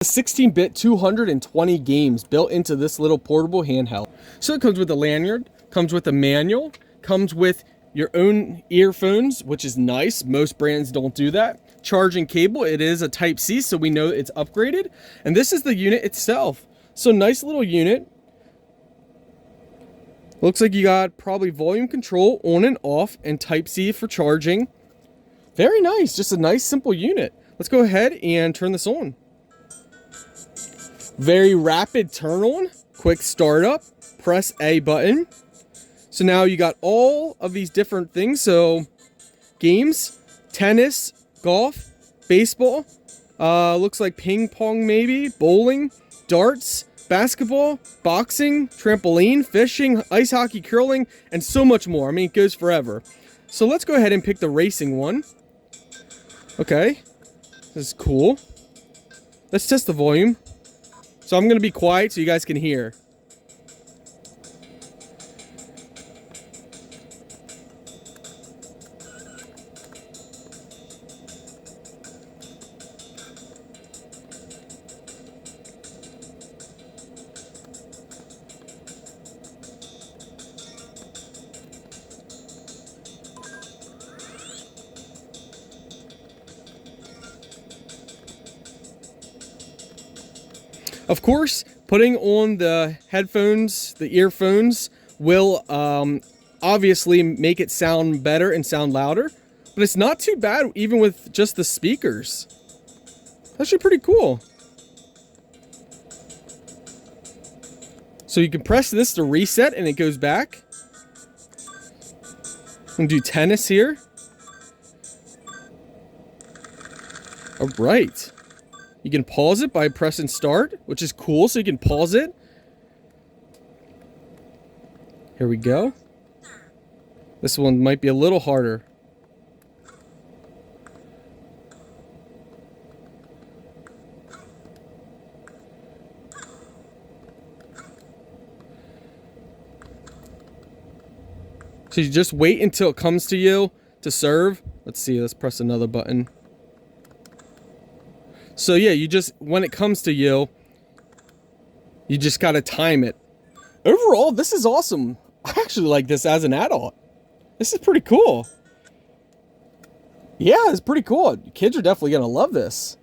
16-bit 220 games built into this little portable handheld. So it comes with a lanyard, comes with a manual, comes with your own earphones, which is nice. Most brands don't do that. Charging cable, it is a Type-C, so we know it's upgraded. And this is the unit itself. So nice little unit. Looks like you got probably volume control on and off and Type-C for charging. Very nice, just a nice simple unit. Let's go ahead and turn this on. Very rapid turn on, quick startup, press A button. So now you got all of these different things. So games, tennis, golf, baseball, looks like ping pong maybe, bowling, darts, basketball, boxing, trampoline, fishing, ice hockey, curling, and so much more. I mean, it goes forever. So let's go ahead and pick the racing one. Okay, this is cool. Let's test the volume. So I'm going to be quiet so you guys can hear. Of course, putting on the headphones, the earphones, will obviously make it sound better and sound louder. But it's not too bad even with just the speakers. Actually pretty cool. So you can press this to reset and it goes back. I'm gonna do tennis here. All right. You can pause it by pressing start, which is cool, so you can pause it. Here we go. This one might be a little harder. So you just wait until it comes to you to serve. Let's see, let's press another button. So yeah, you just, when it comes to you, you just gotta time it. Overall, this is awesome. I actually like this as an adult. This is pretty cool. Yeah, it's pretty cool. Kids are definitely gonna love this.